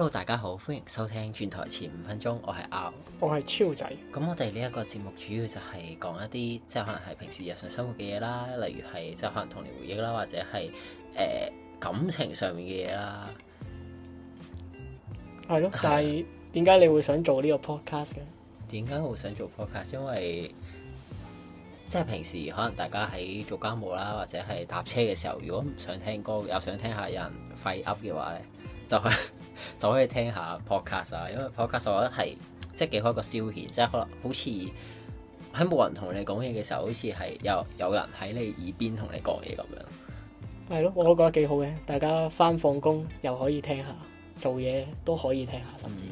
Hello， 大家好，歡迎收聽轉台前5分鐘，我係 R， 我係超仔。咁我哋呢一個節目主要就係講一啲即係可能係平時日常生活嘅嘢啦，例如係即係可能童年回憶啦，或者係感情上面嘅嘢啦。係咯，但係點解你會想做呢個 podcast 嘅？點解我會想做 podcast？因為即係平時可能大家喺做家務啦，或者係搭車嘅時候，如果唔想聽歌，又想聽下有人廢噏嘅話咧，就可以聽下 podcast 啊。因為 podcast 我覺得係即係幾好一個消遣，即係可能好似喺冇人同你講嘢嘅時候，好似係有人喺你耳邊同你講嘢咁樣。係咯，我都覺得幾好嘅。大家翻放工又可以聽下，做嘢都可以聽下，甚至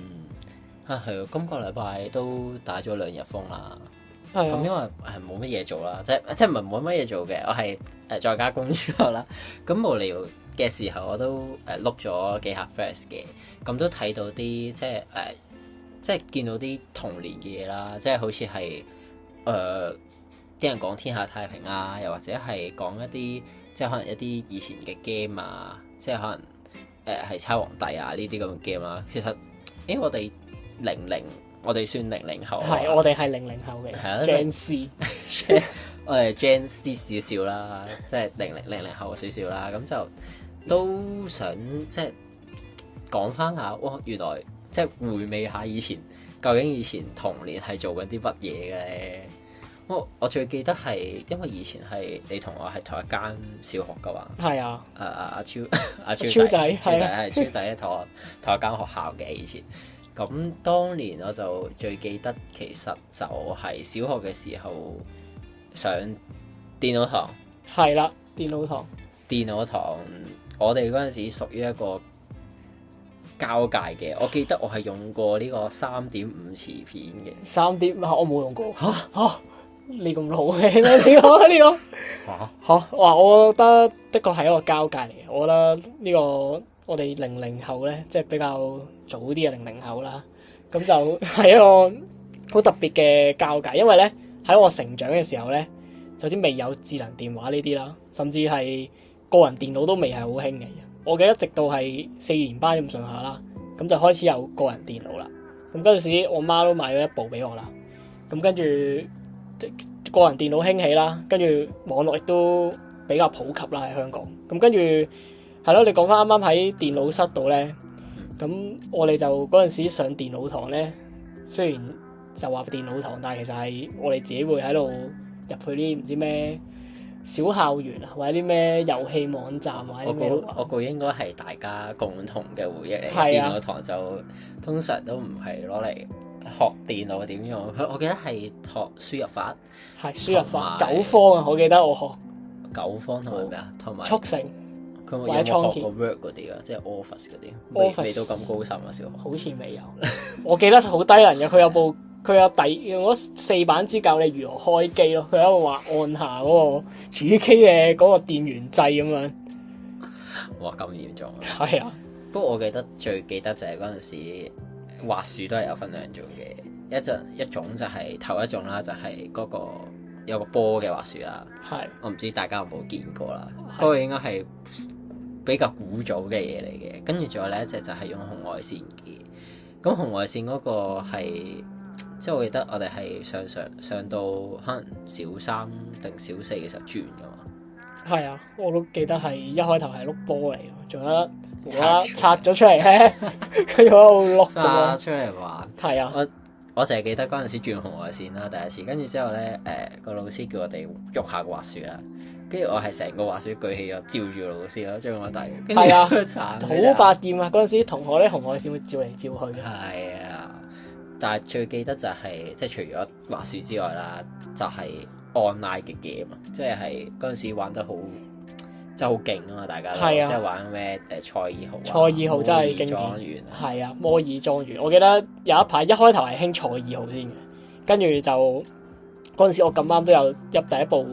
係啊，今個禮拜都打咗2日風啦。咁因為係冇乜嘢做啦，即係唔係冇乜嘢做嘅，我係在家工作啦。咁無聊嘅時候，我都碌咗幾下 Threads 嘅，咁都睇到啲即係見到啲童年嘅嘢啦，即係好似係啲人講天下太平啊，又或者係講一啲即係可能一啲以前嘅 game 啊，即係可能係猜皇帝啊呢啲咁嘅 game 啦。其實我哋算00後，係我哋係00後嘅，係啊，Gen C，我哋 Gen C 少少啦，即係00後少少啦，咁就都想即係講翻下，哇！原來即係回味下以前，究竟以前童年係做緊啲乜嘢嘅咧？我最記得係因為以前係你同我係同一間小學噶嘛，係啊，阿超仔係超仔同一間學校嘅以前。咁當年我就最記得，其實就係小學嘅時候上電腦堂。係啦，電腦堂，我哋嗰陣時屬於一個交界嘅。我記得我係用過呢個3.5磁片嘅。我冇用過。嚇！你咁老嘅咩？呢個嚇！哇！我覺得的確係一個交界嚟嘅。我覺得呢個我哋00後咧，即係比較早啲嘅00後啦，咁就係一個好特別嘅交界，因為咧喺我成長嘅時候咧，首先未有智能電話呢啲啦，甚至係個人電腦都未係好興嘅。我記得直到係4年班咁上下啦，咁就開始有個人電腦啦。咁嗰陣時我媽都買咗一部俾我啦。咁跟住個人電腦興起啦，跟住網絡亦都比較普及啦喺香港。咁跟住係咯，你講翻啱啱喺電腦室度咧，咁我哋就嗰陣時上電腦堂咧，雖然就話電腦堂，但係其實係我哋自己會喺度入去啲唔知咩小校園啊，或者啲咩遊戲網站或者咩。我估應該係大家共同嘅回憶嚟。係啊，電腦堂就通常都唔係攞嚟學電腦點用，我記得係學輸入法。係輸入法9方啊，我記得我學9方同埋咩啊？同埋速成。佢有冇學過 Word 嗰啲噶，即係 Office 嗰啲？未到咁高深啊，小學。好似未有。我記得好低能嘅，佢有用咗4板紙教你如何開機咯。佢喺度話按下嗰個主機嘅嗰個電源掣咁樣。哇，咁嚴重啊！係啊。不過我最記得就係嗰陣時滑鼠都係有分2種嘅，一種就係頭一種啦，就係嗰個有個波嘅滑鼠啦。係。我唔知大家有冇見過啦。嗰個應該係比較古早嘅嘢嚟嘅，跟住仲有另一隻就係用紅外線嘅。咁紅外線嗰個係即係我記得我哋係上到可能小3定小4嘅時候轉噶嘛。係啊，我都記得係一開頭係碌波嚟，仲有得拆咗出嚟咧，跟住喺度碌咁出嚟玩。係啊，我淨係記得嗰陣時轉紅外線啦，第一次，跟住之後咧個老師叫我哋喐下個滑鼠啦。跟住我係成個滑鼠舉起咗，照住老師咯，將我遞。係啊，好百厭啊！嗰陣時同學咧紅外線會照嚟照去。係啊，但係最記得就係即係除咗滑鼠之外啦，就係 online 嘅 game 啊，即係嗰陣時玩得好，真係好勁啊嘛！大家都即係玩咩賽爾號啊，賽爾號真係經典。係啊，摩爾莊園，我記得有一排一開頭係興賽爾號先嘅，跟住就嗰陣時我咁啱都有入第一部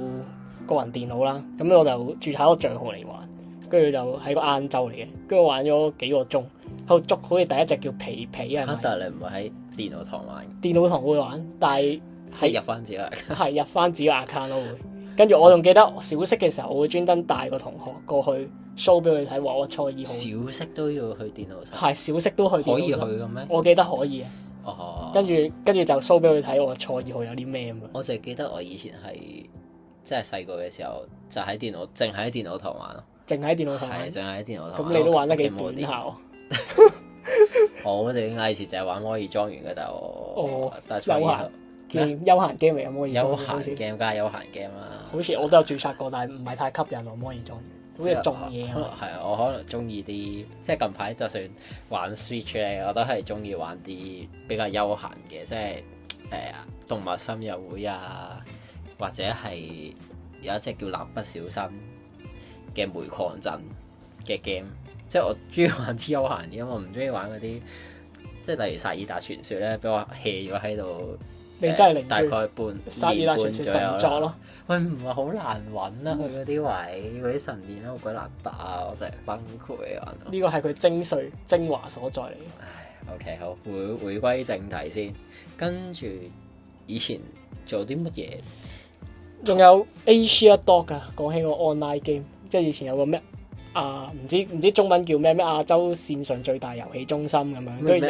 個人電腦啦，咁我就註冊個賬號嚟玩，跟住就喺個晏晝嚟嘅，跟住玩咗幾個鐘，喺度捉好似第一隻叫皮皮啊。但係你唔會喺電腦堂玩？電腦堂會玩，但係入翻自己 account 咯會。跟住我仲記得小息嘅時候，我會專登帶個同學過去 show 俾佢睇，話我初二號。小息都要去電腦室？係小息都去電腦室。可以去嘅咩？我記得可以。哦。跟住就 show 俾佢睇我初二號有啲咩咁樣。我淨係記得我以前係即係細個嘅時候，就喺淨喺電腦堂玩咯。淨喺電腦堂。係，淨喺電腦堂。咁你都玩得幾短效？我哋以前就係玩摩爾莊園嘅，但係我休閒 game 嚟嘅摩爾莊園。休閒 game 梗係休閒 game 啦。好似我都有註冊過，但係唔係太吸引我摩爾莊園，好似種嘢啊。係啊，我可能中意啲，即係近排就算玩 Switch 咧，我都係中意玩啲比較休閒嘅，即係動物森友會啊，或者係有一隻叫蠟筆小新嘅煤礦陣嘅 game。即係我中意玩啲休閒嘅，因為我唔中意玩嗰啲，即係例如薩爾達傳說咧，俾我 hea 咗喺度。你真係大概半薩爾達傳說神作咯。喂，唔係好難揾啊！佢嗰啲位，嗰啲神殿好鬼難打啊！我真係崩潰啊！呢個係佢精華所在嚟嘅。唉 ，OK 好，回歸正題先。跟住以前做啲乜嘢？仲有 Asia Dog 啊！講起個 online game，即係以前有個咩？唔知中文叫咩亞洲線上最大遊戲中心咁樣，跟住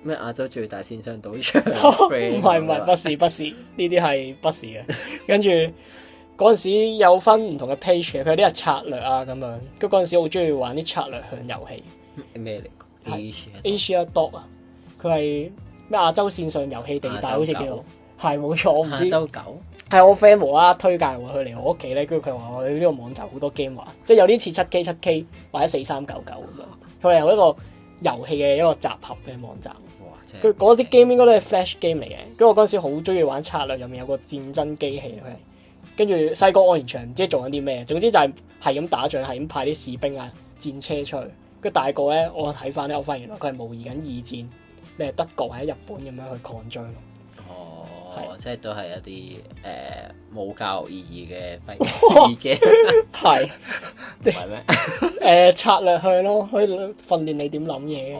咩亞洲最大線上賭場？唔係，不是，呢啲係不是嘅。跟住嗰陣時有分唔同嘅 page 嘅，佢有啲係策略啊咁樣。跟住嗰陣時好中意玩啲策略向遊戲。咩嚟㗎？Asia Dog 啊，佢係咩亞洲線上遊戲地帶好似叫做，係冇錯，我唔知。亞洲狗。係我 friend 無啦啦推介我去嚟我屋企咧，跟住佢話我哋呢個網站好多 game 玩，即係有啲似7K 或者4399咁樣。佢係有一個遊戲嘅一個集合嘅網站。佢嗰啲 game 應該都係 flash game 嚟嘅。跟住我嗰陣時好中意玩策略，入面有個戰爭機器佢係。跟住細個我完全唔知做緊啲咩，總之就係咁打仗，係咁派啲士兵啊戰車出去。跟住大個咧，我睇翻咧，我發現原來佢係模擬緊二戰，你係德國或者日本咁樣去擴張。即係都係一啲冇教育意義嘅廢機，係唔係咩？策略去咯，可以訓練你點諗嘢。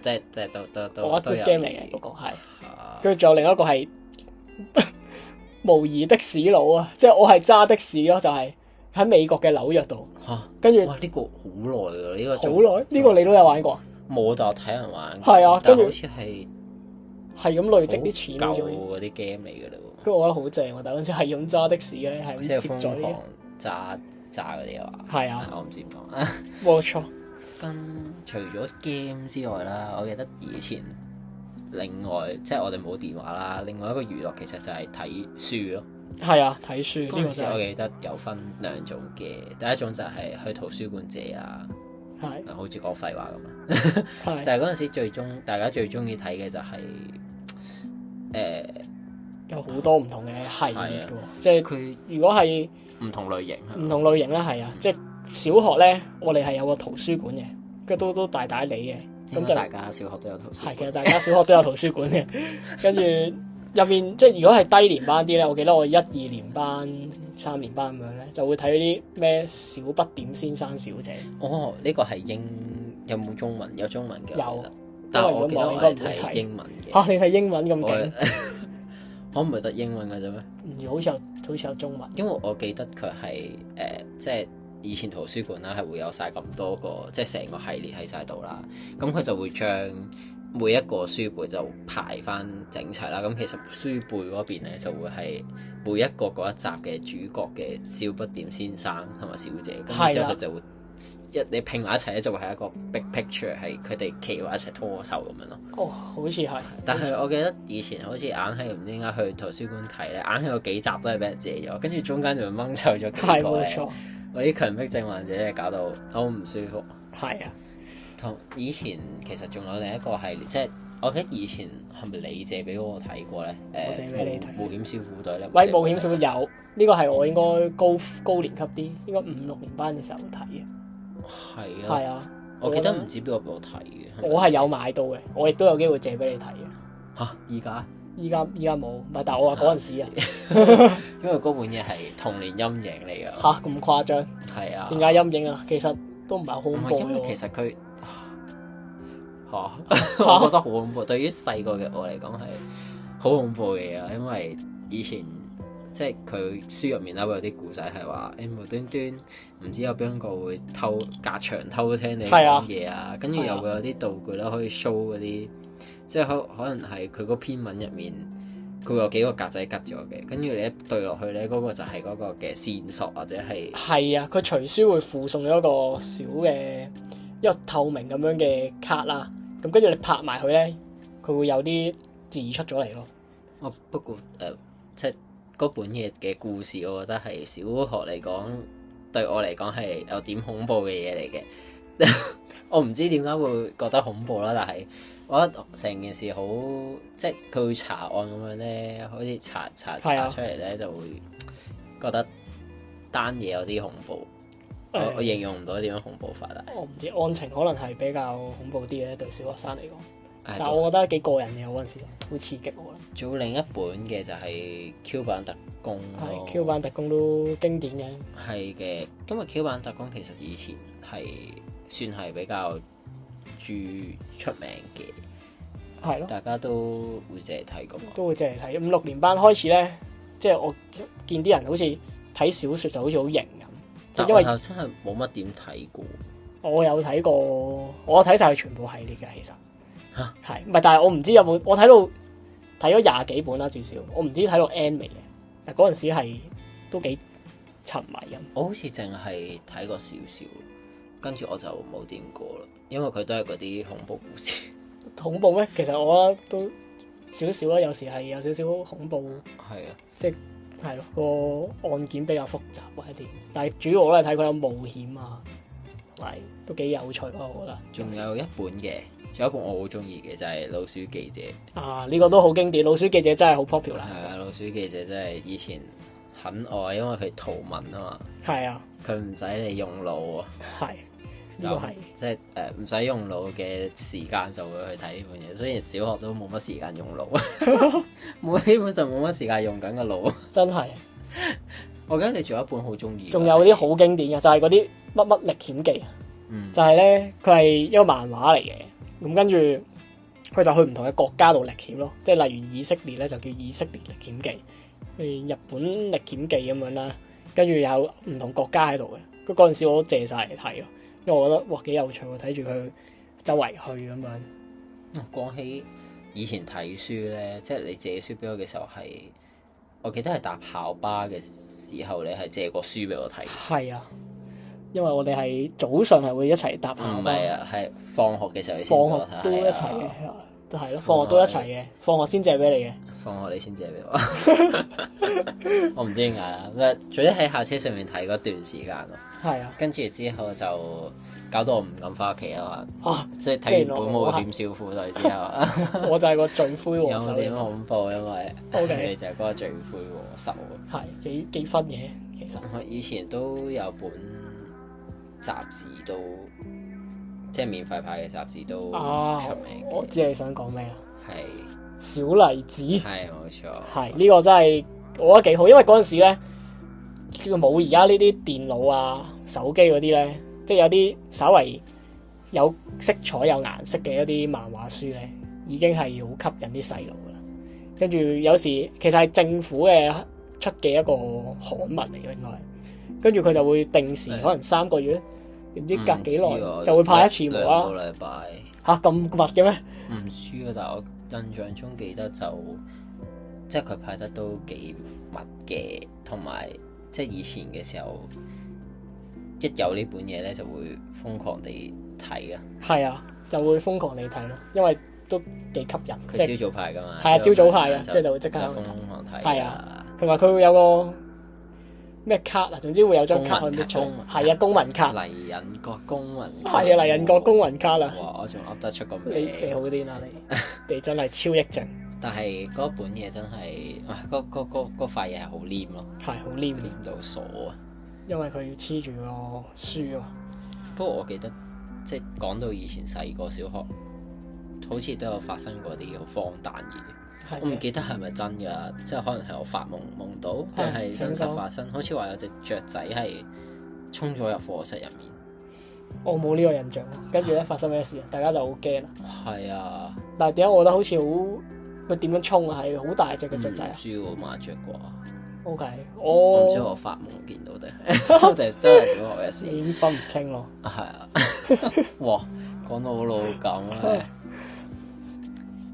即係都我覺得 game 嚟嘅嗰個係，跟住仲有另一個係模擬的士佬啊，即係我係揸的士咯，就係喺美國嘅紐約度。跟住哇，呢個好耐㗎，呢個好耐，呢個你都有玩過？冇，但我睇人玩。係啊，跟住好似係咁累積啲錢舊嗰啲 game 嚟㗎啦。跟住我覺得好正喎，但嗰陣時係咁揸的士咧，係咁接咗瘋狂揸嗰啲啊嘛。係啊，我唔知點講。冇錯。除咗 game 之外啦，我記得以前另外即係我哋冇電話啦，另外一個娛樂其實就係睇書咯。係啊，睇書。嗰陣時我記得有分兩種嘅，第一種就係去圖書館借啊。係。好似講廢話咁啊。就係嗰陣時大家最中意睇嘅就係有好多唔同嘅系列嘅喎，即係佢如果係唔同類型，唔同類型咧係啊，即係小學咧，我哋係有個圖書館嘅，跟住都大大地嘅，咁就大家小學都有圖書館。係，其實大家小學都有圖書館嘅，跟住入面即係如果係低年班啲咧，我記得我1、2年班、3年班咁樣咧，就會睇啲咩小不點先生小姐。呢個係有冇中文？有中文嘅。有，但係我記得我係睇英文嘅。你睇英文咁勁？我唔係得英文嘅啫咩？好似有中文。因為我記得佢係即係以前圖書館啦，係會有晒咁多個，即係成個系列喺晒度啦。咁佢就會將每一個書背就排翻整齊啦。咁其實書背嗰邊咧就會係每一個嗰一集嘅主角嘅小不點先生同埋小姐。咁之後佢就會你拼埋一齊咧，就會係一個 big picture，係佢哋企埋一齊拖手咁樣咯。哦，好似係。但係我記得以前好似硬係唔知點解去圖書館睇咧，硬係有幾集都係俾人借咗，跟住中間就掹走咗幾個咧。係冇錯。嗰啲強迫症患者咧搞到好唔舒服。係啊。同以前其實仲有另一個系列，即係我記得以前係咪你借俾我睇過咧？我借俾你睇。冒險小虎隊咧。喂，冒險小虎隊有呢個係我應該高年級啲，應該5、6年班嘅時候睇嘅。係啊，係啊，我記得唔知邊個俾我睇嘅。我係有買到嘅，我亦都有機會借俾你睇嘅。嚇！依家冇，唔係，但係我話嗰陣時啊，因為嗰本嘢係童年陰影嚟㗎。嚇，咁誇張？係啊。點解陰影啊？其實都唔係好恐怖。因為其實佢我覺得好恐怖。對於細個嘅我嚟講係好恐怖嘅嘢啦，因為以前即係佢書入面啦，會有啲故仔係話無端端唔知有邊個會隔牆偷聽你講嘢啊，跟住又會有啲道具啦，可以 show 嗰啲，即係可能係佢嗰篇文入面，佢會有幾個格仔吉咗嘅，跟住你一對落去咧，嗰個就係嗰個嘅線索或者係啊，佢隨書會附送咗一個小嘅一個透明咁樣嘅卡啦，咁跟住你拍埋佢咧，佢會有啲字出咗嚟咯。不過即係嗰本嘢嘅故事，我覺得係小學嚟講，對我嚟講係有點恐怖嘅嘢嚟嘅。我唔知點解會覺得恐怖啦，但係我覺得成件事好，即係佢會查案咁樣咧，好似查出嚟咧，就會覺得單嘢有啲恐怖。我形容唔到點樣恐怖法啦。我唔知案情可能係比較恐怖啲嘅，對小學生嚟講。但係我覺得幾過癮嘅，嗰陣時好刺激我啦。仲有另一本嘅就係 Q 版特工。係 Q 版特工都經典嘅。係嘅，因為 Q 版特工其實以前係算係比較出名嘅。係咯。大家都會借嚟睇㗎嘛。都會借嚟睇。5、6年班開始咧，即係我見啲人好似睇小説就好似好型咁。但因為真係冇乜點睇過。我有睇過，我睇晒佢全部系列嘅，其實。係，唔係？但係我唔知有冇，我睇咗20幾本啦，至少我唔知睇到 N 未嘅。但嗰陣時係都幾沉迷咁。我好似淨係睇過少少，跟住我就冇點過啦，因為佢都係嗰啲恐怖故事。恐怖咩？其實我覺得都少少啦，有時係有少少恐怖。係啊，即係咯，個案件比較複雜或者點，但係主要我都係睇佢有冒險啊，同埋都幾有趣咯，我覺得。仲有一本嘅。仲有一本我好中意嘅就係《老鼠記者》啊！呢個都好經典，《老鼠記者》真係好 popular。係啊，《老鼠記者》真係以前很愛，因為佢圖文啊嘛。係啊，佢唔使你用腦啊。係，呢個係即係唔使用腦嘅時間就會去睇呢本嘢。雖然小學都冇乜時間用腦，基本上冇乜時間用緊個腦。真係。我記得你仲有一本好中意。仲有啲好經典嘅，就係嗰啲乜乜歷險記。就係咧，佢係一個漫畫嚟嘅。咁跟住佢就去唔同嘅國家度歷險咯，即係例如以色列咧就叫以色列歷險記，日本歷險記咁樣啦。跟住有唔同國家喺度嘅，嗰陣時我都借晒嚟睇咯，因為我覺得哇幾有趣喎，睇住佢周圍去咁樣。講起以前睇書咧，即係你借書俾我嘅時候係，我記得係搭校巴嘅時候，你係借過書俾我睇。係啊。因為我哋係早上係會一齊搭校巴，唔係啊，係放學嘅時候。放學都一齊嘅，都係咯。放學都一齊嘅，放學先借俾你嘅。放學你先借俾我，我唔知點解啦。最多喺校車上面睇嗰段時間咯。係啊。跟住之後就搞到我唔敢翻屋企啊嘛。即係睇完本冒險小虎隊之後，我就係個罪魁禍首。有點恐怖，因為你就係嗰個罪魁禍首。係幾分嘅，其實。我以前都有本雜誌都即係免費派嘅雜誌都出名。我知你想講咩啦？係小荔枝，係冇錯。係呢個真係我覺得幾好，因為嗰陣時咧冇而家呢啲電腦啊、手機嗰啲咧，即係有啲稍為有色彩、有顏色嘅一啲漫畫書咧，已經係好吸引啲細路噶啦。跟住有時其實係政府嘅出嘅一個刊物嚟嘅，應該係。跟住佢就會定時，可能3個月，唔知隔幾耐就會派一次冇啦。2個禮拜嚇咁密嘅咩？唔知啊，但係我印象中記得就即係佢派得都幾密嘅，同埋即係以前嘅時候，一有呢本嘢咧就會瘋狂地睇啊。係啊，就會瘋狂地睇咯，因為都幾吸引。佢朝早派㗎嘛？係啊，朝早派嘅，跟住就會即刻瘋狂睇。係啊，同埋佢會有個咩卡啊？總之會有張卡可以搣出，係啊，公民卡。黎隱國公民卡。係啊，黎隱國公民卡啦。哇！我仲噏得出個名。你好啲啦，你真係超益正。但係嗰本嘢真係，嗰塊嘢係好黏咯。係好黏到傻啊！因為佢要黐住個書啊。不過我記得，即係講到以前細個小學，好似都有發生過啲好荒誕嘢。我唔記得係咪真㗎，即係可能係我發夢到，定係真實發生。好似話有隻雀仔係衝咗入課室入面。我冇呢個印象。跟住咧發生咩事啊？大家就好驚啦。係啊。但係點解我覺得好似好佢點樣衝啊？係好大隻嘅雀仔啊？唔知喎，麻雀啩。OK，我唔知我發夢見到定真係小學嘅事，已經分唔清咯。係啊，哇，講到好老咁咧，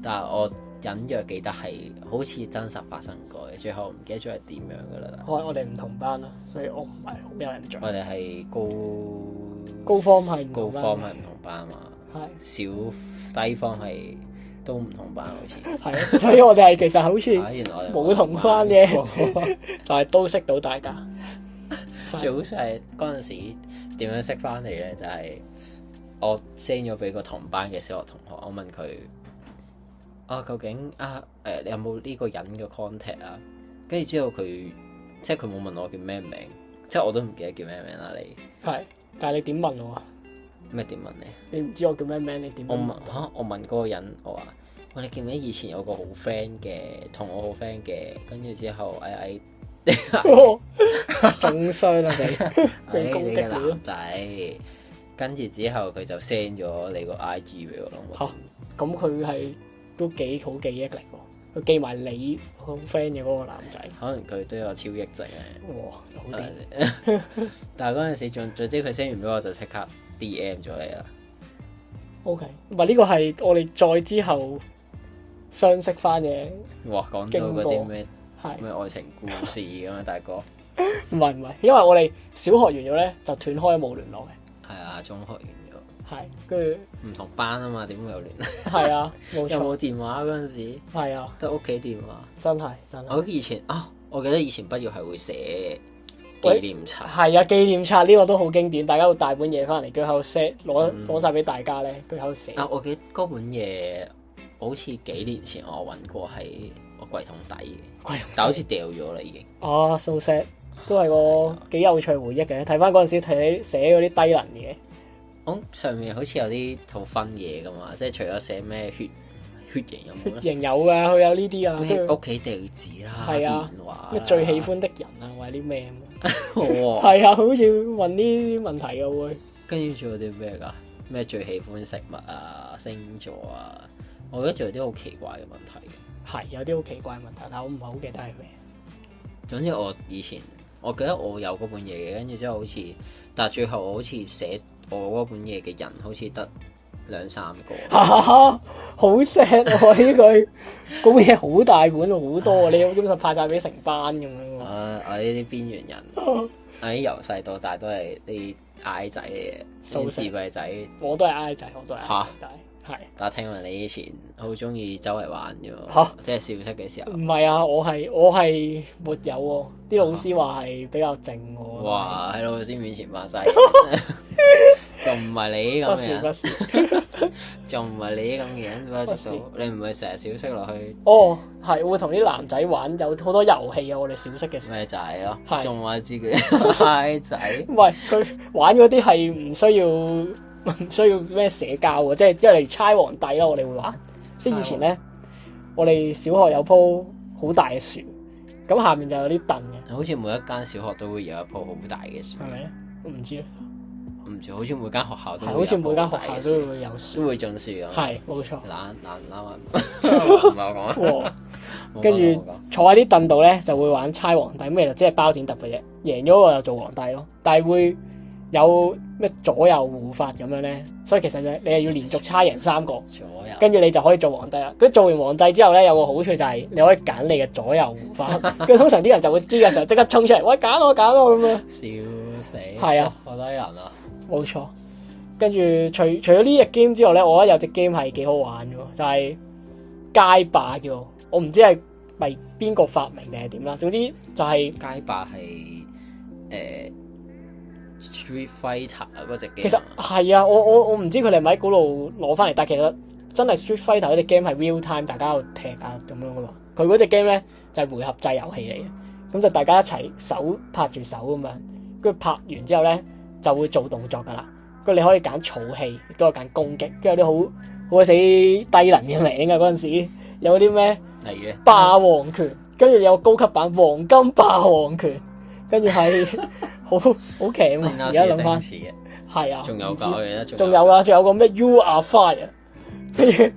但係我隱約記得係好似真實發生過嘅，最後唔記得咗係點樣噶啦。我哋唔同班啦，所以我唔係好有印象。我哋係高方係唔同班嘛，係小低方係都唔同班好似。係，所以我哋係其實好似原來冇同班嘅，但係都識到大家。最好笑係嗰陣時點樣識翻嚟咧？就係、我 send 咗俾個同班嘅小學同學，我問佢究竟你有冇呢個人嘅 contact 啊？跟住之後佢即係佢冇問我叫咩名，即係我都唔記得叫咩名啦。你係，但係你點問我啊？咩點問你？你唔知我叫咩名，你點？我問嗰個人，我話你記唔記得以前有個好 friend 嘅，同我好 friend 嘅，跟住之後仲衰啦你，你嘅男仔，跟住之後佢就 send 咗你個 IG 俾我咯。嚇，咁佢係都幾好記憶力喎，佢記埋你好 friend 嘅嗰個男仔。可能佢都有超憶症嘅。哇，好掂！但係嗰陣時總之佢 send 完俾我就即刻 DM 咗你啦。OK，唔係呢個係我哋再之後相識翻嘅。哇，講到嗰啲咩愛情故事咁啊，大哥。唔係，因為我哋小學完咗咧就斷開冇聯絡嘅。係啊，中學完咗。係，跟住唔同班啊嘛，點會有聯絡？係啊，冇錯。有冇電話嗰陣時？係啊，得屋企電話。真係。我以前我記得以前畢業係會寫紀念冊。係啊，紀念冊呢個都好經典，大家會帶本嘢翻嚟，佢喺度 set 攞晒俾大家咧，佢喺度寫。我記得嗰本嘢好似幾年前我揾過喺我櫃桶底嘅，但好似掉咗啦已經。so sad， 都係個幾有趣回憶嘅。睇翻嗰陣時睇你寫嗰啲低能嘢，上面好似有啲好分嘢噶嘛，即係除咗寫咩血型有冇咧？血型有㗎，佢有呢啲啊。咩屋企地址啦，電話咩最喜歡的人啊，或者啲咩哇！係啊，佢好似問呢啲問題嘅會。跟住仲有啲咩㗎？咩最喜歡食物啊、星座啊？我覺得仲有啲好奇怪嘅問題。係有啲好奇怪嘅問題，但我唔係好記得係咩。總之我以前我記得我有嗰本嘢嘅，跟住之後好似，但係最後我好似寫我嗰本嘢嘅人好似得2-3個。好 sad 喎呢句，嗰本嘢好大本好多，你基本上派晒俾成班咁樣喎。我呢啲邊緣人，我啲由細到大都係啲I仔嚟嘅，啲自閉仔。我都係 I 仔，係。但係聽聞你以前好中意周圍玩嘅喎，即係小息嘅時候。唔係啊，我係沒有喎。啲老師話係比較靜喎。哇！喺老師面前扮晒，仲唔係你咁嘅人？不是，仲唔係你咁嘅人？不是，你唔係成日小息落去？係會同啲男仔玩，有好多遊戲啊！我哋小息嘅時候。咪就係咯，仲話自己嗨仔。唔係，佢玩嗰啲係唔需要咩社交喎，即係一嚟猜皇帝啦，我哋會玩。即係以前咧，我哋小學有鋪好大嘅樹，咁下面就有啲凳嘅。好似每一間小學都會有一鋪好大嘅樹。係咪咧？我唔知。唔知，好似每間學校都好似每間學校都會有樹，都會種樹啊。係，冇錯。唔係我講。跟住坐喺啲凳度咧，就會玩猜皇帝，咩就即係包剪揼嘅啫。贏咗我就做皇帝咯，但係會有咩左右護法咁樣咧，所以其實你係要連續猜贏3個，跟住你就可以做皇帝啦。佢做完皇帝之後咧，有個好處就係你可以揀你嘅左右護法。佢通常啲人就會知嘅時候即刻衝出嚟，喂，揀我咁樣。笑死！係啊，好多人啊，冇錯。跟住除咗呢隻 game 之外咧，我覺得有隻 game 係幾好玩嘅，就係街霸叫。我唔知係咪邊個發明定係點啦。總之就係街霸係Street Fighter 啊嗰隻 game。其實係啊，我唔知佢哋係咪喺嗰度攞翻嚟，但係其實真係 Street Fighter 嗰隻 game 係 real time，大家喺度踢啊咁樣噶嘛。佢嗰隻 game 咧就係回合制遊戲嚟嘅，咁就大家一齊手拍住手咁樣，跟住拍完之後咧就會做動作噶啦。跟住你可以揀儲氣，亦都可以揀攻擊，跟住有啲好鬼死低能嘅名啊！嗰陣時有啲咩？例如霸王拳，跟住有高級版黃金霸王拳，跟住係好騎啊！而家諗翻，係啊，仲有㗎，仲有個咩 You Are Fire，跟住佢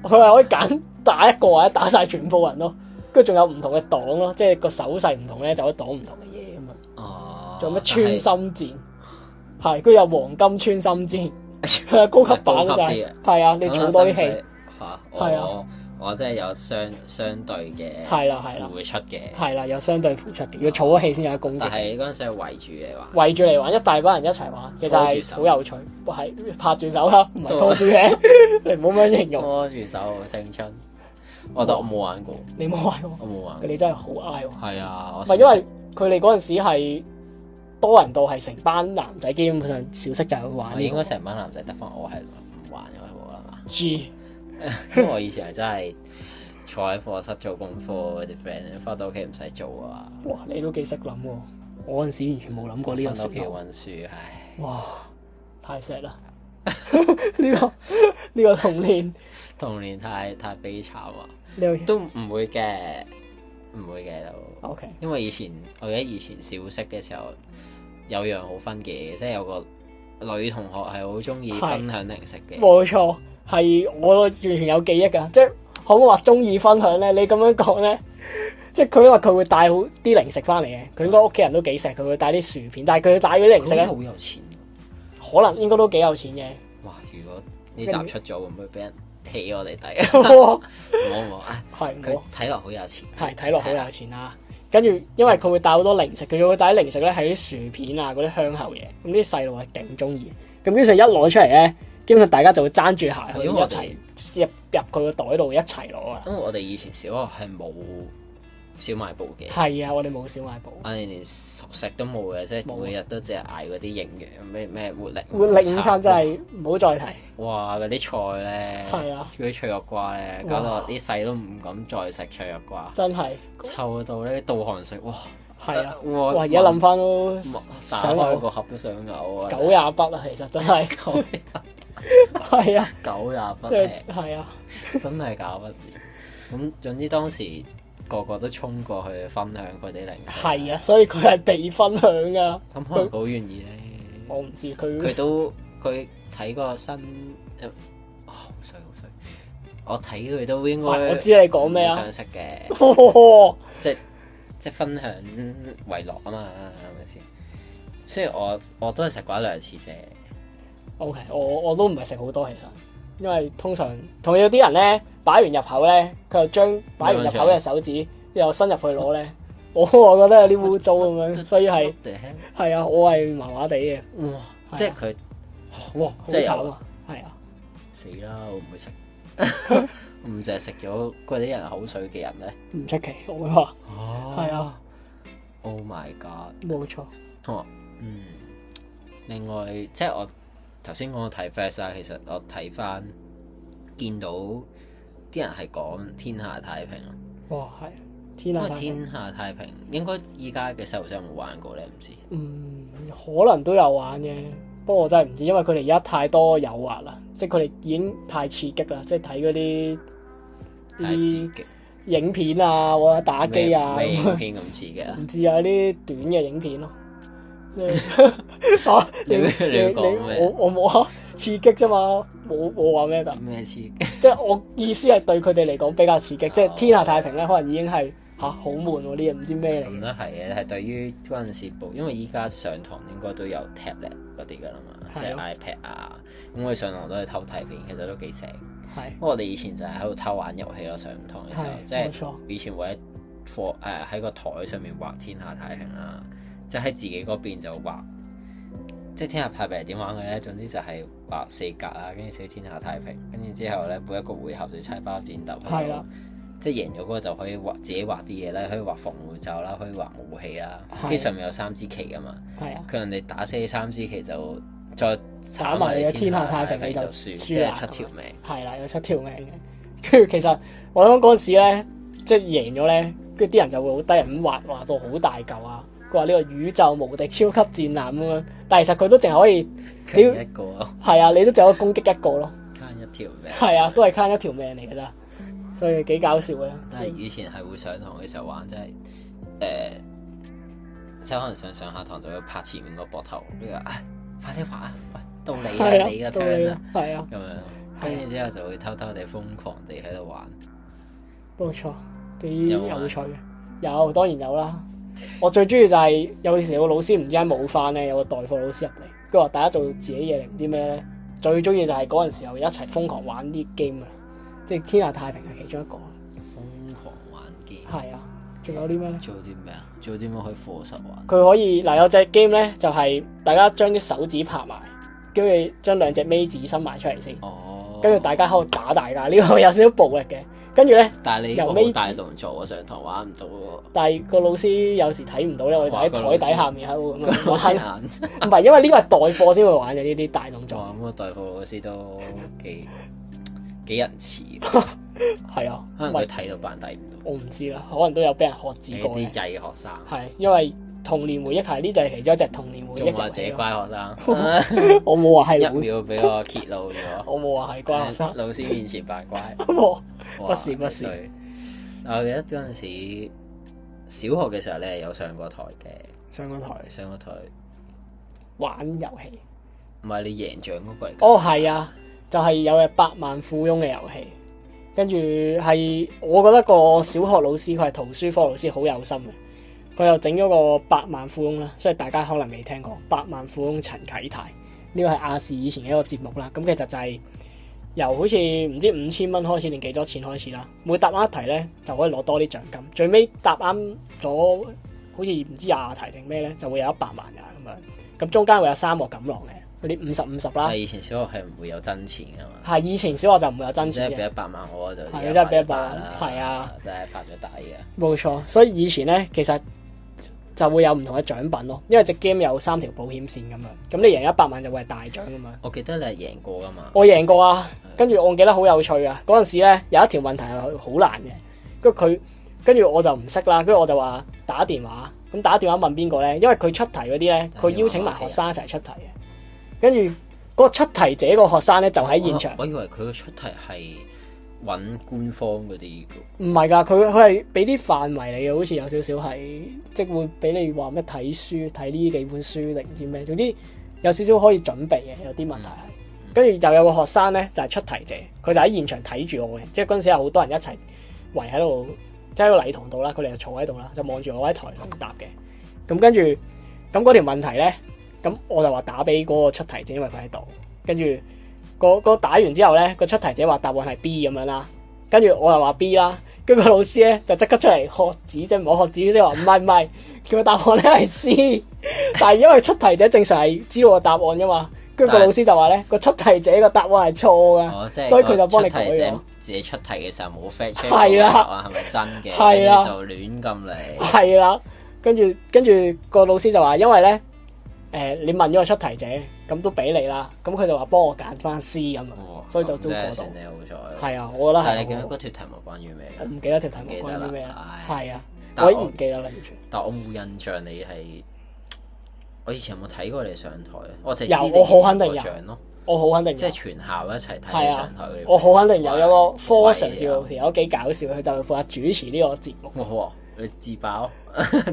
係可以揀打一個或者打晒全部人咯。跟住仲有唔同嘅擋咯，即係個手勢唔同咧，就可以擋唔同嘅嘢咁樣。哦，仲有咩穿心箭？係，跟住有黃金穿心箭，係高級版就係。係啊，你儲多啲氣。嚇！係啊。我即係有相對嘅付出嘅，係啦，有相對付出嘅，要儲咗氣先有得攻擊。但係嗰陣時係圍住嚟玩，圍住嚟玩，一大班人一齊玩，其實係好有趣。係拍住手啦，唔係拖住嘅，你唔好咁樣形容。拖住手青春，我冇玩過。你冇玩過？我冇玩。你真係好嗌喎。係啊，唔係因為佢哋嗰陣時係多人到係成班男仔，基本上小息就去玩。應該成班男仔得翻我係唔玩嘅好啦嘛。G。因為我以前係真係坐喺課室做功課，啲 friend 翻到屋企唔使做啊！哇，你都幾識諗喎！我嗰陣時完全冇諗過呢個。翻到屋企溫書，唉！哇，太 sad 啦！呢個童年太悲慘啊！都唔會嘅都。OK。因為我記得以前小息嘅時候有樣好分嘅，即係有個女同學係好中意分享零食嘅。冇錯。係我完全有記憶㗎，即係可唔可以話中意分享咧？你咁樣講咧，即係佢話佢會帶好啲零食翻嚟嘅，佢應該屋企人都幾錫佢，會帶啲薯片，但係佢帶嗰啲零食咧，好有錢，可能應該都幾有錢嘅。哇！如果呢集出咗，會唔會俾人起我哋底？冇啊！係佢睇落好有錢，係睇落好有錢啦。跟住因為佢會帶好多零食，佢會帶啲零食咧係啲薯片啊，嗰啲香口嘢，咁啲細路係勁中意。咁於是一攞出嚟咧。基本上大家就會爭住行去一齊入佢個袋度一齊攞啊！因為我哋以前小學係冇小賣部嘅。係啊，我哋冇小賣部。我哋連熟食都冇嘅，即係每日都淨係嗌嗰啲營養咩活力午餐真係唔好再提。哇！嗰啲菜咧，嗰啲脆肉瓜咧，搞到啲細都唔敢再食脆肉瓜。真係臭到咧倒汗水，哇！係啊！哇！而家諗翻都打開個盒都想嘔啊！狗也不啊，其實真係。係啊，狗也不吃，係啊，真係搞不掂。咁總之當時個個都衝過去分享佢啲零食。係啊，所以佢係被分享噶。咁可能好願意咧。我唔知佢。佢睇個新，好衰。我睇佢都應該。我知你講咩啊？相識嘅。即係分享為樂啊嘛，係咪先？雖然我都係食過一兩次啫。O.K. 我都唔係食好多，其實，因為通常同有啲人咧擺完入口咧，佢又將擺完入口嘅手指又伸入去攞咧，我覺得有啲污糟咁樣，所以係啊，我係麻麻地嘅。哇！即係佢，哇！好慘啊！係啊，死啦！我唔會食，唔淨係食咗嗰啲人口水嘅人咧，唔出奇，我會話係啊。Oh my god！冇錯。另外即係我。頭先講睇 Flash 啦，其實我睇翻見到啲人係講天下太平咯。哇，係天下太平應該依家嘅細路仔有冇玩過咧？唔知。可能都有玩嘅，不過我真係唔知，因為佢哋而家太多誘惑啦，即係佢哋已經太刺激啦，即係睇嗰啲影片啊，或者打機啊。咩影片咁刺激啊？唔知啊，啲短嘅影片咯。你講咩？我冇啊，刺激啫嘛，冇話咩㗎。咩刺激？即係我意思係對佢哋嚟講比較刺激，即係天下太平咧，可能已經係好悶喎，啲嘢唔知咩嚟。咁都係嘅，係對於嗰陣時因為依家上堂應該都有 tablet 嗰啲㗎啦嘛，即係 iPad 啊，咁我哋上堂都係偷睇片，其實都幾正。係。不過我哋以前就係喺度偷玩遊戲咯，上堂嘅時候，即係以前會喺個台上面畫天下太平啦。即係喺自己嗰邊就畫，即係天下太平係點玩嘅咧？總之就係畫四格啦，跟住寫天下太平，跟住之後咧每一個回合就猜包剪揼。係啦，即係贏咗嗰個就可以畫自己畫啲嘢咧，可以畫防護罩啦，可以畫武器啦。跟住上面有3支旗噶嘛。係啊。佢人哋打死3支旗就再炒埋你嘅天下太平，你就輸，即係7條命。係啦，有7條命嘅。跟住其實我諗嗰陣時咧，即係贏咗咧，跟住啲人就會好低人咁畫到好大嚿啊！佢話呢個宇宙無敵超級戰艦咁樣，但係其實佢都淨係可以你一個咯。係啊，你都淨係可以攻擊一個咯。慳一條命。係啊，都係慳一條命嚟㗎咋，所以幾搞笑嘅。但係以前係會上堂嘅時候玩，即係即係可能上下堂就要拍前面個膊頭，呢個快啲畫啊！喂，到你啦，你嘅 turn 啦，係啊，咁樣，跟住之後就會偷偷地瘋狂地喺度玩。冇錯。幾有趣嘅。有當然有啦。我最中意就係有時個老師唔知點解冇翻咧，有個代課老師入嚟，佢話大家做自己嘢定唔知咩咧。最中意就係嗰陣時候一齊瘋狂玩啲 game 啊，即係天下太平係其中一個。瘋狂玩 game。係啊，仲有啲咩？做啲咩啊？做啲咩可以課室玩？佢可以嗱有隻 game 咧，就係大家將啲手指拍埋，跟住將兩隻尾指伸埋出嚟先。哦。跟住大家喺度打大家，呢個有少少暴力嘅。跟住咧，但係你個好大動作，我上堂玩唔到喎。但係個老師有時睇唔到咧，我哋就喺台底下面喺度咁樣玩。唔係，因為呢個係代課先會玩嘅呢啲大動作。咁個代課老師都幾仁慈。係啊，可能佢睇到班底唔到。我唔知啦，可能都有俾人喝止過嘅。啲曳學生。係，因為童年回憶係呢就係其中一隻童年回憶。仲話自己乖學生。我冇話係。一秒俾我揭露咗。我冇話係乖學生。老師面前扮乖。不是。我記得嗰陣時，小學嘅時候咧有上過台嘅。上過台。玩遊戲。唔係你贏獎嗰個嚟。哦，係啊，就係有隻百萬富翁嘅遊戲。跟住係，我覺得個小學老師佢係圖書科老師，好有心嘅。佢又整咗個百萬富翁啦，所以大家可能未聽過百萬富翁陳啟泰。呢個係亞視以前嘅一個節目啦。咁其實就係由好似唔知5000蚊開始定幾多錢開始啦。每答啱一題咧就可以攞多啲獎金。最尾答啱咗好似唔知20題定咩咧，就會有100萬㗎咁樣。咁中間會有3個錦囊嘅。嗰啲50-50啦。但係以前小學係唔會有真錢㗎嘛。係以前小學就唔會有真錢嘅。即係俾100萬我就係真係俾100萬，係啊，真係發咗大嘅。冇錯，所以以前咧其實就會有唔同嘅獎品咯，因為隻 game 有3條保險線咁樣，咁你贏100萬就會係大獎咁樣。我記得你係贏過㗎嘛？我贏過啊，跟住我記得好有趣啊！嗰陣時咧有一條問題係好難嘅，跟住我就唔識啦，跟住我就話打電話，咁打電話問邊個咧？因為佢出題嗰啲咧，佢邀請埋學生一齊出題嘅。跟住嗰個出題者個學生咧就喺現場。我以為佢個出題係揾官方嗰啲。唔係㗎，佢係俾啲範圍嚟嘅，好似有少少係即係會俾你話咩睇書睇呢幾本書定唔知咩，總之有少少可以準備嘅，有啲問題係。跟住又有個學生咧就係出題者，佢就喺現場睇住我嘅，即係嗰陣時有好多人一齊圍喺度，即係喺個禮堂度啦，佢哋就坐喺度啦，就望住我喺台上面答嘅。咁跟住咁嗰條問題咧。咁我就話打俾嗰個出題者，因為佢喺度。跟住個打完之後咧，個出題者話答案係 B 咁樣啦。跟住我又話 B 啦。跟住個老師咧就即刻出嚟喝止，即係唔好喝止，即係話唔係，叫個答案咧係 C。但係因為出題者正常係知道個答案噶嘛，跟住個老師就話咧個出題者個答案係錯噶，所以佢就幫你改咗。自己出題嘅時候冇 fact check 個答案係咪真嘅，係啦，就亂咁嚟。係啦，跟住個老師就話因為咧。你問咗個出題者，咁都俾你啦。咁佢就話幫我揀翻 C 咁啊，所以就都過到。算你好彩。係啊，我覺得係。但係你記得嗰條題目關於咩？我唔記得條題目關於咩啦。係啊，我已經唔記得啦完全。但我冇印象你係，我以前有冇睇過你上台咧？我就有，我好肯定有。我好肯定有。即係全校一齊睇你上台嗰啲。我好肯定有，有個科 Sir 叫條友幾搞笑，佢就負責主持呢個節目。好啊！你自爆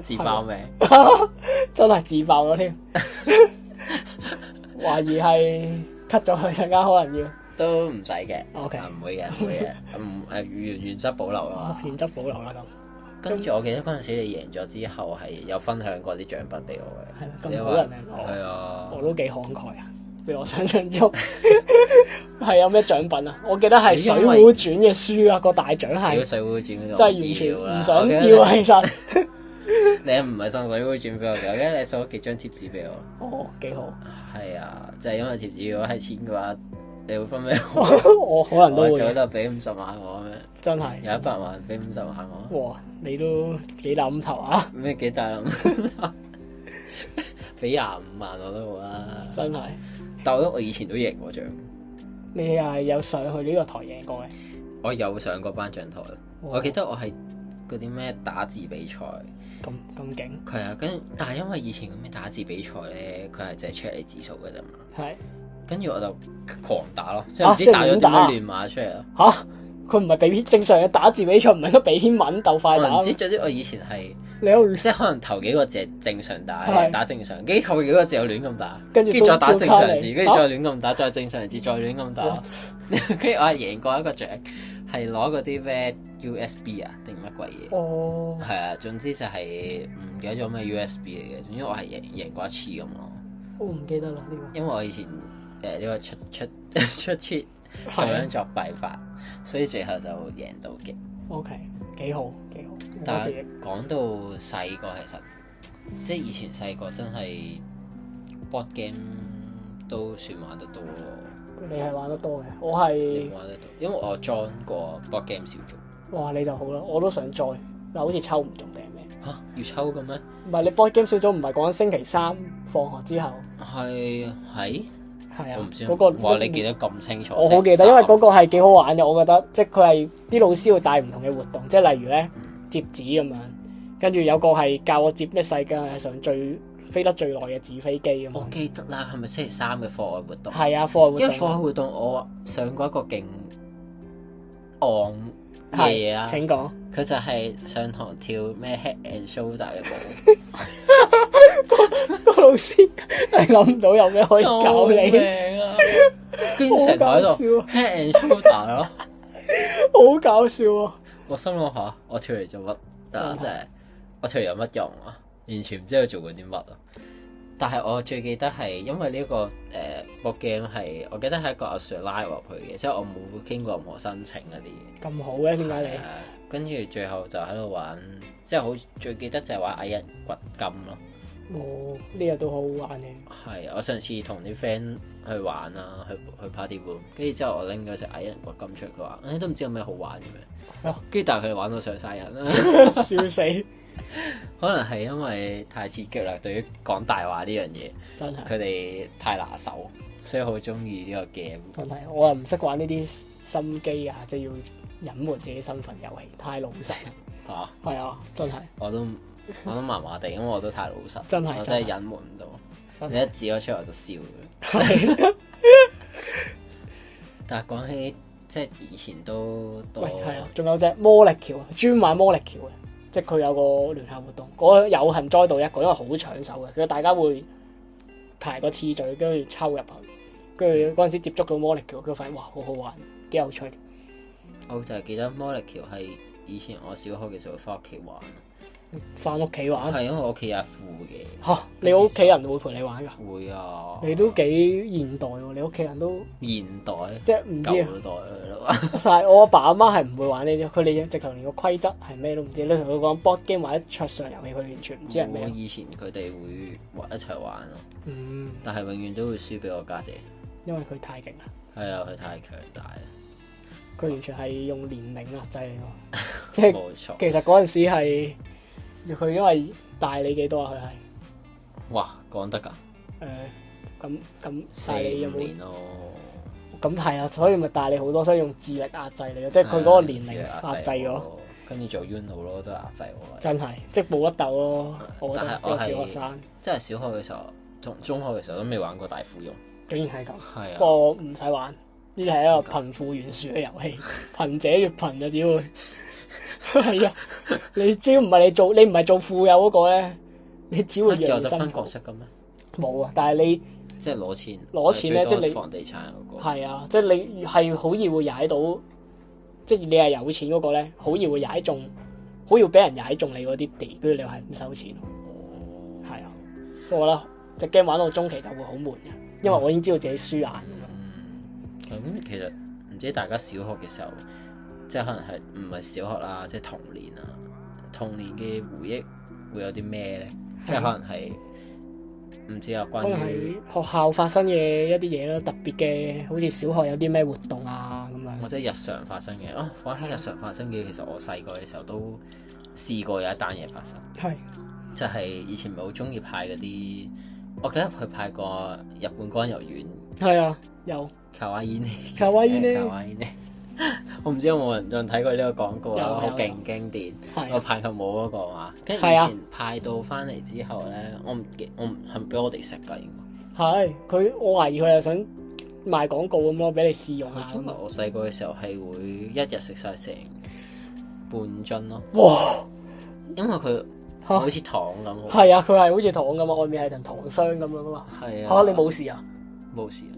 自爆命，真係自爆咗添，懷疑係 cut 咗佢，陣間可能要都唔使嘅。OK，唔會嘅，唔會嘅，原則保留啊。原則保留啦咁。跟住我記得嗰陣時你贏咗之後係有分享過啲獎品俾我嘅。係咁好人係啊，我都幾慷慨啊，比我想象中。係有咩獎品啊？我記得係《水滸傳》嘅書啊，個大獎係。《水滸傳》嗰度真係完全唔想要啊！其實你唔係送《水滸傳》俾我嘅，我記得你送咗幾張貼紙俾我。哦，幾好。係啊，就係因為貼紙如果係錢嘅話，你會分俾我。我可能都會。我早就俾50萬我咩？真係。有100萬俾50萬我。哇！你都幾大諗頭啊？咩幾大諗頭？俾25萬我都好啊！真係。但我以前都贏過獎。你係有上去呢個台贏過嘅？我有上過頒獎台，我記得我係嗰啲咩打字比賽，咁勁。係啊，但係因為以前嗰咩打字比賽咧，佢係淨係 check 你字數嘅啫嘛。係。跟住我就狂打咯，即係唔知打咗點樣亂碼出嚟咯。嚇！佢唔係俾篇正常嘅打字比賽，唔係應該俾篇文鬥快打？我唔知，總之我以前係即係可能頭幾個字正常打正常，跟住後幾個字又亂咁打，跟住再打正常字，跟住再亂咁打，再正常字，再亂咁打。跟住我係贏過一個獎，係攞嗰啲咩 USB 啊定乜鬼嘢？哦，係啊，總之就係唔記得咗咩 USB 嚟嘅。總之我係贏過一次咁咯。我唔記得啦呢個。因為我以前呢個出 cheat 咁樣作弊法，所以最後就贏到嘅。OK， 幾好幾好。但係講到細個，其實即係以前細個真係 board game 都算玩得多咯。你係玩得多嘅，我係你玩得多，因為我 join 過 board game 小組。哇！你就好啦，我都想 join，但好似抽唔中定係咩？嚇，要抽嘅咩？唔係你 board game 小組唔係講緊星期三放學之後？係啊，我唔知嗰個哇！你記得咁清楚？我好記得，因為嗰個係幾好玩嘅，我覺得，即係佢係啲老師會帶唔同嘅活動，即係例如咧摺紙咁樣，跟住有個係教我摺咩世界上飛得最耐嘅紙飛機咁。我記得啦，係咪星期三嘅課外活動？係啊，課外活動。因為課外活動我上過一個勁昂嘅嘢啦。請講。佢就係上堂跳咩 head and shoulder 嘅舞。個老師係諗唔到有咩可以搞你。跟住成台喺度 head and shoulder 咯，好搞笑啊！我心諗下，我跳嚟做乜？真係我跳嚟有乜用啊？完全唔知佢做過啲乜啊！但係我最記得係因為呢個board game 係，我記得係一個阿 Sir 拉我入去嘅，即係我冇經過任何申請嗰啲。咁好嘅，點解你？跟住最後就喺度玩，即係好最記得就係玩矮人掘金咯。哦，呢個都好好玩嘅。係我上次同啲 friend 去玩啊，去 party room，跟住之後我拎咗隻矮人掘金出嚟，佢話：都唔知有咩好玩嘅咩？跟住但係佢哋玩到上晒人啦，笑死！可能係因為太刺激啦，對於講大話呢樣嘢，真係佢哋太拿手，所以好中意呢個 game。真係，我又唔識玩呢啲心機啊，即係要隱瞞自己身份遊戲，太老實啦。嚇，係啊，真係。我都麻麻地，因為我都太老實，真係我真係隱瞞唔到。你一指我出嚟我就笑嘅。但係講起即係以前都多，喂係啊，仲有隻魔力橋，專玩魔力橋嘅。即係佢有個聯合活動，我有幸 join 到一個，因為好搶手嘅，佢大家會排個次序，跟住抽入去，跟住嗰陣時接觸到魔力橋，佢發現哇好好玩，幾有趣。我就係記得魔力橋係以前我小學嘅時候翻屋企玩。翻屋企玩？係因為我屋企有一副嘅。嚇！你屋企人會陪你玩㗎？會啊！你都幾現代喎！你屋企人都現代，即係唔知舊代咯。但係我阿爸阿媽係唔會玩呢啲，佢哋直頭連個規則係咩都唔知。你同佢講 board game 或者桌上遊戲，佢完全唔知係咩。以前佢哋會一齊玩咯。嗯。但係永遠都會輸俾我家姐。因為佢太勁啦。係啊，佢太強大啦。佢完全係用年齡壓制你咯。即係冇錯。其實嗰陣時係。佢因為大你幾多啊？佢係哇講得㗎咁大你有冇？4-5年咯。咁係啊，所以咪大你好多，所以用智力壓制你咯，即係佢嗰個年齡壓制咗。跟住做 Uno 咯，都壓制我。真係即係冇得鬥咯。我覺得個小學生即係小學嘅時候同中學嘅時候都未玩過大富翁。竟然係咁。係啊。不過唔使玩，呢啲係一個貧富懸殊嘅遊戲，貧者越貧就只會。係啊，你只要唔係做富有嗰個咧，你只會越嚟越辛苦。有得分角色嘅咩？冇啊，但係你即係攞錢咧，即係你房地產嗰個。係啊，即係你係好易會踩到，即係你係有錢嗰個咧，好易會踩中，好易俾人踩中你嗰啲地，跟住你係唔收錢。哦，係啊，所以我覺得隻 game 玩到中期就會好悶嘅，因為我已經知道自己輸硬咁樣。咁其實唔知大家小學嘅時候。即係可能係唔係小學啦，即係童年啊，童年嘅回憶會有啲咩咧？即係可能係唔知啊，關於學校發生嘅一啲嘢啦，特別嘅，好似小學有啲咩活動啊咁樣。或者日常發生嘅講起日常發生嘅，其實我細個嘅時候都試過有一單嘢發生。係就係以前唔係好中意派嗰啲，我記得佢派過日本乾油丸。係啊，有。卡哇伊呢？卡哇伊呢？我唔知有冇人仲睇過呢個廣告啦，好勁經典。我排球舞嗰個嘛，跟住以前派到翻嚟之後咧，我唔係俾我哋食㗎應該。係我懷疑佢係想賣廣告咁咯，俾你試用下。因為我細個嘅時候係會一日食晒成半樽咯。哇！因為佢好似糖咁。係啊，佢係好似糖咁啊，外面係層糖霜咁樣啊嘛。係啊。你冇事啊？冇事啊。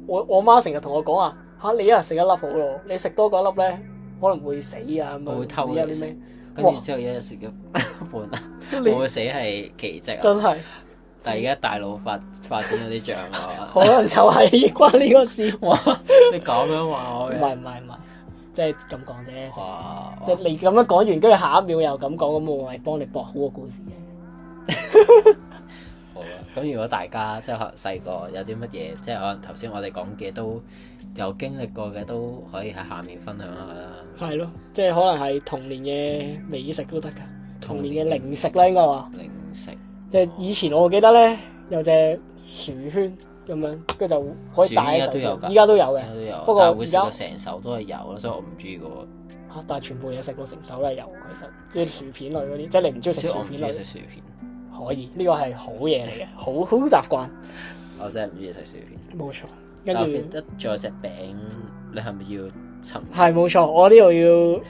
我媽成日同我講啊。你一日食一粒好咯，你食多嗰粒咧，可能會死啊，我會偷你食，跟住之後一日食咗半啊，我會死係奇蹟啊！真係。但係而家大腦發展有啲障礙，可能就係關呢個事。哇！你咁樣話我嘅？唔係，即係咁講啫。即係你咁樣講完，跟住下一秒又咁講，咁我係幫你駁好個故事嘅。好啊！咁如果大家即係可能細個有啲乜嘢，即係可能頭先我哋講嘅都有經歷過嘅，都可以喺下面分享下啦。係咯，即係可能係童年嘅美食都得㗎，童年嘅零食啦，應該話。零食。即係以前我記得咧，有隻薯圈咁樣，跟住就可以帶喺手。依家都有嘅。不過會食到成手都係有咯，所以我唔中意個。但係全部嘢食到成手都係有，其實即係薯片類嗰啲，即係你唔中意食薯片類。我唔中意食薯片。可以，呢個係好嘢嚟嘅，好習慣。我真係唔中意食薯片。冇錯。跟住。我記得仲有隻餅，你係咪要尋？係冇錯，我呢度要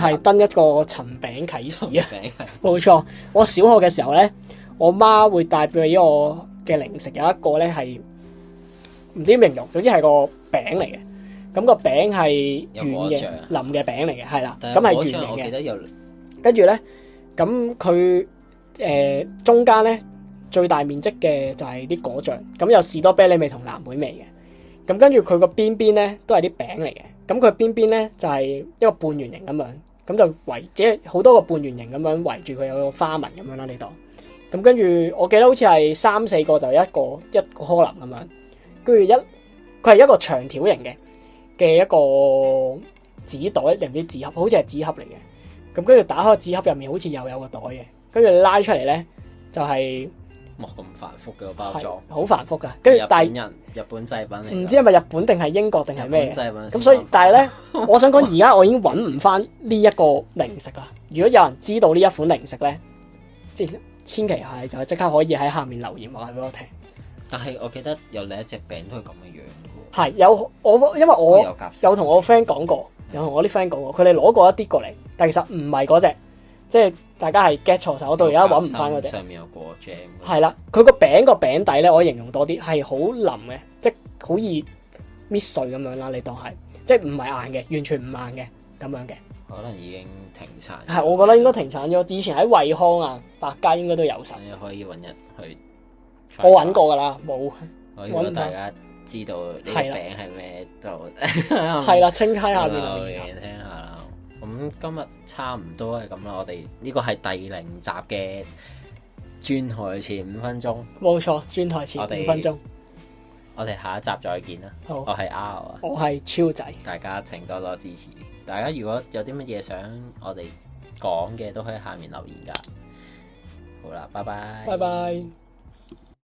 係登一個尋餅啟事啊！冇錯，我小學嘅時候咧，我媽會帶俾我嘅零食有一個咧係唔知點形容，總之係個餅嚟嘅。咁個餅係圓嘅腍嘅餅嚟嘅，係啦，咁係圓形嘅。我記得有。跟住咧，咁佢中間咧最大面積嘅就係啲果醬，咁有士多啤梨味同藍莓味嘅。咁跟住佢個邊邊咧都係啲餅嚟嘅。咁佢邊邊咧就係一個半圓形咁樣，咁就圍即係好多個半圓形咁樣圍住佢有個花紋咁樣啦呢度。咁跟住我記得好似係3-4個就一個可能咁樣，跟住佢係一個長條形嘅一個紙袋定唔知紙盒，好似係紙盒嚟嘅。咁跟住打開個紙盒入面好似又有個袋嘅，跟住拉出嚟咧就係咁繁複嘅包裝，好繁複噶。跟住但係日本製品嚟，唔知係咪日本定係英國定係咩？咁所以，但係咧，我想講而家我已經揾唔翻呢一個零食啦。如果有人知道呢一款零食咧，即係千祈係就即刻可以喺下面留言話俾我聽。但係我記得有另一隻餅都係咁嘅樣嘅喎。係有因為我有同我 friend 講過，有同我啲 friend 講過，佢哋攞過一啲過嚟，但其實唔係嗰隻。即係大家係 get 錯手，我到而家揾唔翻嗰隻。上面有果醬。係啦，佢個餅底咧，我形容多啲係好腍嘅，即係好易搣碎咁樣啦。你當係，即係唔係硬嘅，完全唔硬嘅咁樣嘅。可能已經停產。係，我覺得應該停產咗。以前喺惠康啊、百佳應該都有晒。你可以揾日去。我揾過㗎啦，冇。如果大家知道呢個餅係咩，就係啦，清溪下面留言聽下啦。咁今日差唔多係咁啦，我哋呢個係第0集嘅轉台前5分鐘。冇錯，轉台前5分鐘。我哋下一集再見啦。好，我係 R 啊，我係超仔。大家請多多支持。大家如果有啲乜嘢想我哋講嘅，都可以下面留言㗎。好啦，拜拜。拜拜。